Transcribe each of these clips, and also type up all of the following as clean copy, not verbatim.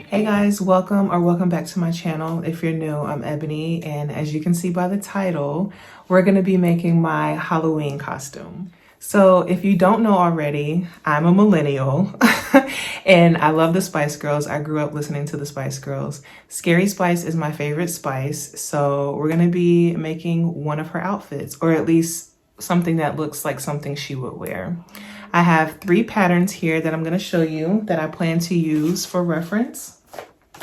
Hey guys, welcome back to my channel. If you're new, I'm Ebony, and as you can see by the title, we're going to be making my Halloween costume. So if you don't know already, I'm a millennial and I love the Spice Girls. I grew up listening to the Spice Girls. Scary Spice is my favorite Spice, so we're going to be making one of her outfits, or at least something that looks like something she would wear. I have 3 patterns here that I'm going to show you that I plan to use for reference.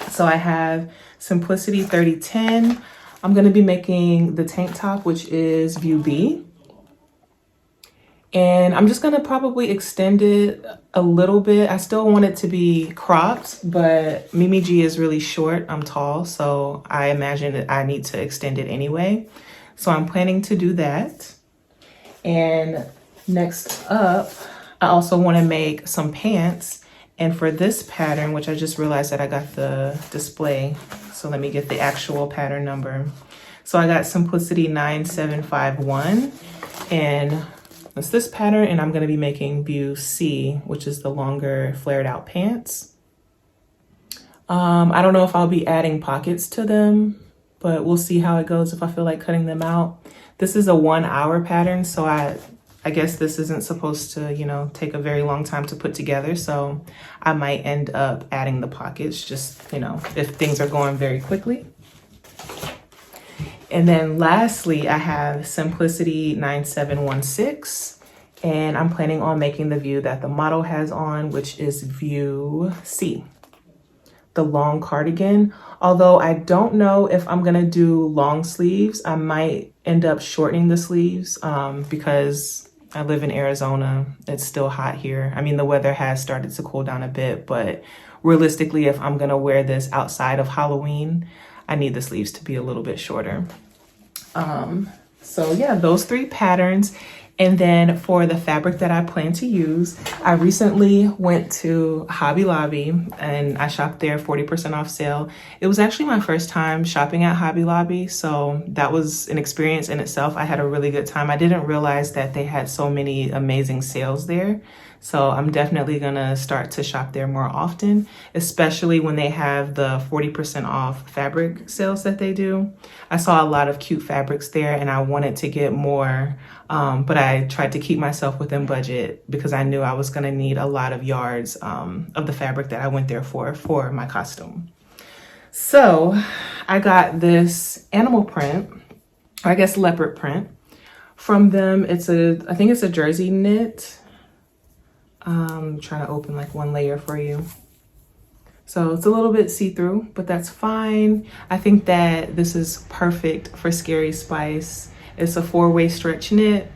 So I have Simplicity 3010. I'm going to be making the tank top, which is view B. And I'm just going to probably extend it a little bit. I still want it to be cropped, but Mimi G is really short. I'm tall, so I imagine that I need to extend it anyway. So I'm planning to do that. And next up, I also want to make some pants. And for this pattern, which I just realized that I got the display, so let me get the actual pattern number. So I got Simplicity 9751, and it's this pattern, and I'm going to be making view C, which is the longer flared out pants. I don't know if I'll be adding pockets to them, but we'll see how it goes if I feel like cutting them out. This is a 1-hour pattern, so I guess this isn't supposed to, take a very long time to put together. So I might end up adding the pockets, just, if things are going very quickly. And then lastly, I have Simplicity 9716. And I'm planning on making the view that the model has on, which is view C, the long cardigan. Although I don't know if I'm gonna do long sleeves. I might end up shortening the sleeves because I live in Arizona. It's still hot here. I mean, the weather has started to cool down a bit, but realistically, if I'm gonna wear this outside of Halloween, I need the sleeves to be a little bit shorter. So yeah, those 3 patterns. And then for the fabric that I plan to use, I recently went to Hobby Lobby and I shopped there, 40% off sale. It was actually my first time shopping at Hobby Lobby, so that was an experience in itself. I had a really good time. I didn't realize that they had so many amazing sales there. So I'm definitely gonna start to shop there more often, especially when they have the 40% off fabric sales that they do. I saw a lot of cute fabrics there and I wanted to get more, but I tried to keep myself within budget because I knew I was gonna need a lot of yards of the fabric that I went there for my costume. So I got this animal print, or I guess leopard print from them. I think it's a jersey knit. I'm trying to open like one layer for you. So it's a little bit see-through, but that's fine. I think that this is perfect for Scary Spice. It's a 4-way stretch knit,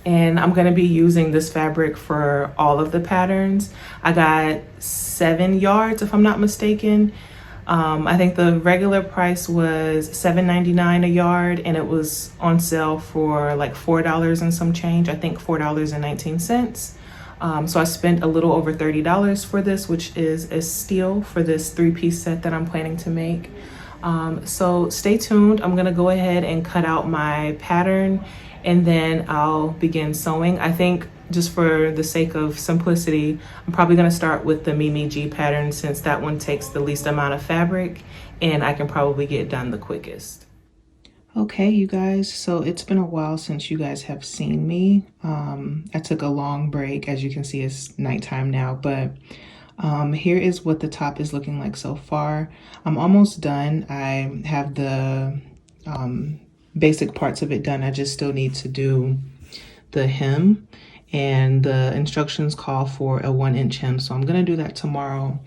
and I'm gonna be using this fabric for all of the patterns. I got 7 yards, if I'm not mistaken. I think the regular price was $7.99 a yard, and it was on sale for like $4 and some change. I think $4.19. So I spent a little over $30 for this, which is a steal for this 3-piece set that I'm planning to make. So stay tuned. I'm gonna go ahead and cut out my pattern and then I'll begin sewing. I think just for the sake of simplicity, I'm probably gonna start with the Mimi G pattern since that one takes the least amount of fabric and I can probably get done the quickest. Okay, you guys, so it's been a while since you guys have seen me. I took a long break. As you can see, it's nighttime now, but here is what the top is looking like so far. I'm almost done. I have the basic parts of it done. I just still need to do the hem, and the instructions call for a 1-inch hem. So I'm gonna do that tomorrow,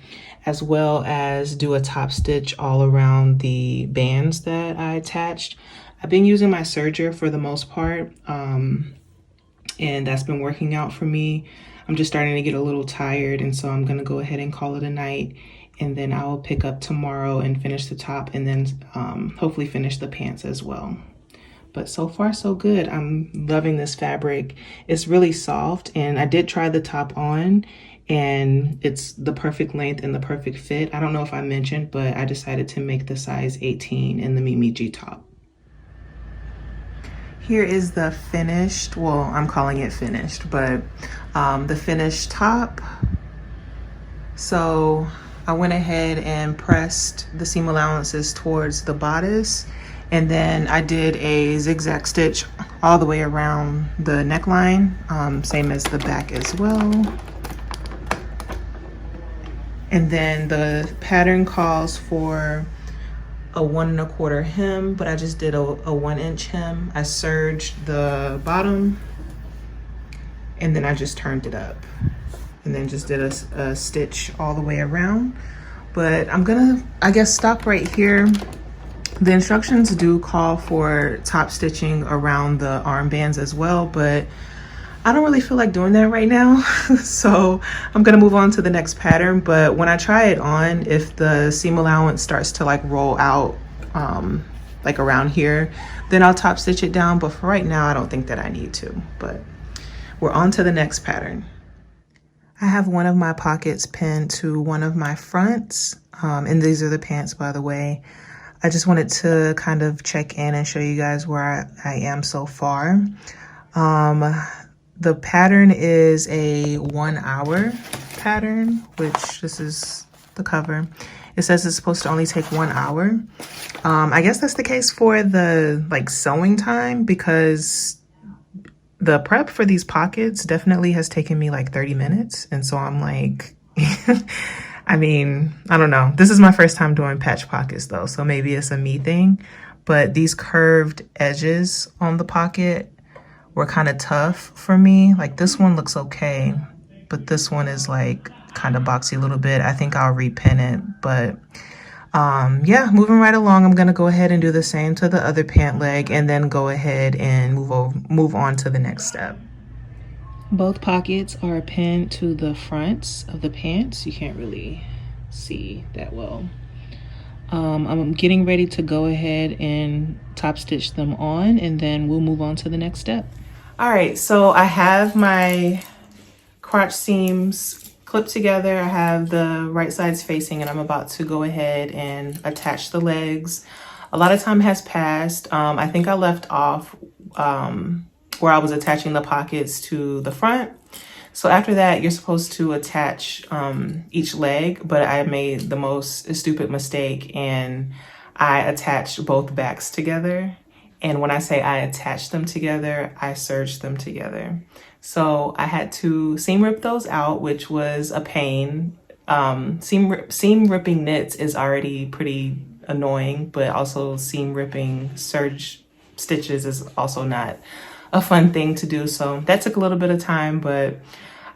as well as do a top stitch all around the bands that I attached. I've been using my serger for the most part, and that's been working out for me. I'm just starting to get a little tired, and so I'm gonna go ahead and call it a night, and then I will pick up tomorrow and finish the top, and then hopefully finish the pants as well. But so far so good. I'm loving this fabric. It's really soft, and I did try the top on, and it's the perfect length and the perfect fit. I don't know if I mentioned, but I decided to make the size 18 in the Mimi G top. Here is the finished, well, I'm calling it finished, but the finished top. So I went ahead and pressed the seam allowances towards the bodice, and then I did a zigzag stitch all the way around the neckline, same as the back as well. And then the pattern calls for a 1 1/4 hem, but I just did a 1 inch hem. I serged the bottom, and then I just turned it up, and then just did a stitch all the way around. But I'm gonna, I guess, stop right here. The instructions do call for top stitching around the armbands as well, but I don't really feel like doing that right now. So I'm gonna move on to the next pattern. But when I try it on, if the seam allowance starts to like roll out like around here, then I'll top stitch it down. But for right now, I don't think that I need to. But we're on to the next pattern. I have one of my pockets pinned to one of my fronts. And these are the pants, by the way. I just wanted to kind of check in and show you guys where I am so far. The pattern is a 1 hour pattern, which this is the cover. It says it's supposed to only take 1 hour. I guess that's the case for the like sewing time, because the prep for these pockets definitely has taken me like 30 minutes. And so I'm like, I mean, I don't know. This is my first time doing patch pockets though, so maybe it's a me thing. But these curved edges on the pocket were kind of tough for me. Like this one looks okay, but this one is like kind of boxy a little bit. I think I'll repin it, but yeah, moving right along. I'm gonna go ahead and do the same to the other pant leg, and then go ahead and move on to the next step. Both pockets are pinned to the fronts of the pants. You can't really see that well. I'm getting ready to go ahead and top stitch them on, and then we'll move on to the next step. All right, so I have my crotch seams clipped together. I have the right sides facing, and I'm about to go ahead and attach the legs. A lot of time has passed. I think I left off where I was attaching the pockets to the front. So after that, you're supposed to attach each leg, but I made the most stupid mistake, and I attached both backs together. And when I say I attached them together, I serged them together. So I had to seam rip those out, which was a pain. Seam ripping knits is already pretty annoying, but also seam ripping serge stitches is also not a fun thing to do. So that took a little bit of time, but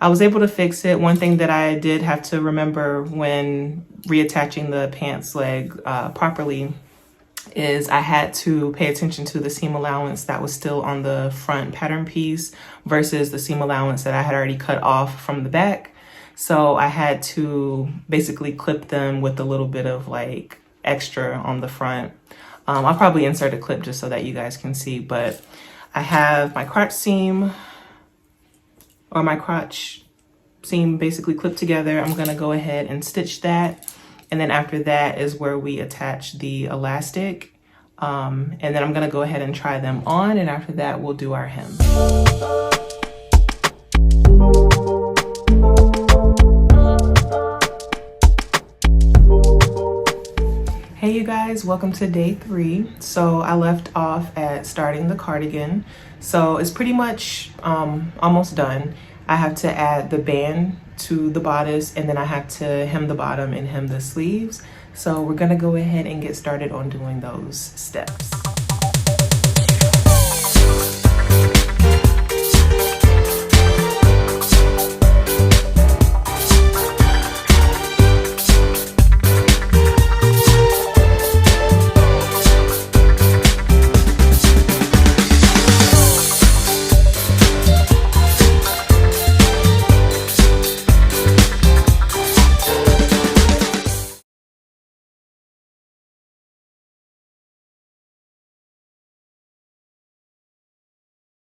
I was able to fix it. One thing that I did have to remember when reattaching the pants leg properly is I had to pay attention to the seam allowance that was still on the front pattern piece versus the seam allowance that I had already cut off from the back. So I had to basically clip them with a little bit of like extra on the front. I'll probably insert a clip just so that you guys can see, but I have my crotch seam, or my crotch seam basically clipped together. I'm gonna go ahead and stitch that. And then after that is where we attach the elastic. And then I'm gonna go ahead and try them on, and after that we'll do our hem. Hey you guys, welcome to day 3. So I left off at starting the cardigan. So it's pretty much almost done. I have to add the band to the bodice, and then I have to hem the bottom and hem the sleeves. So we're gonna go ahead and get started on doing those steps.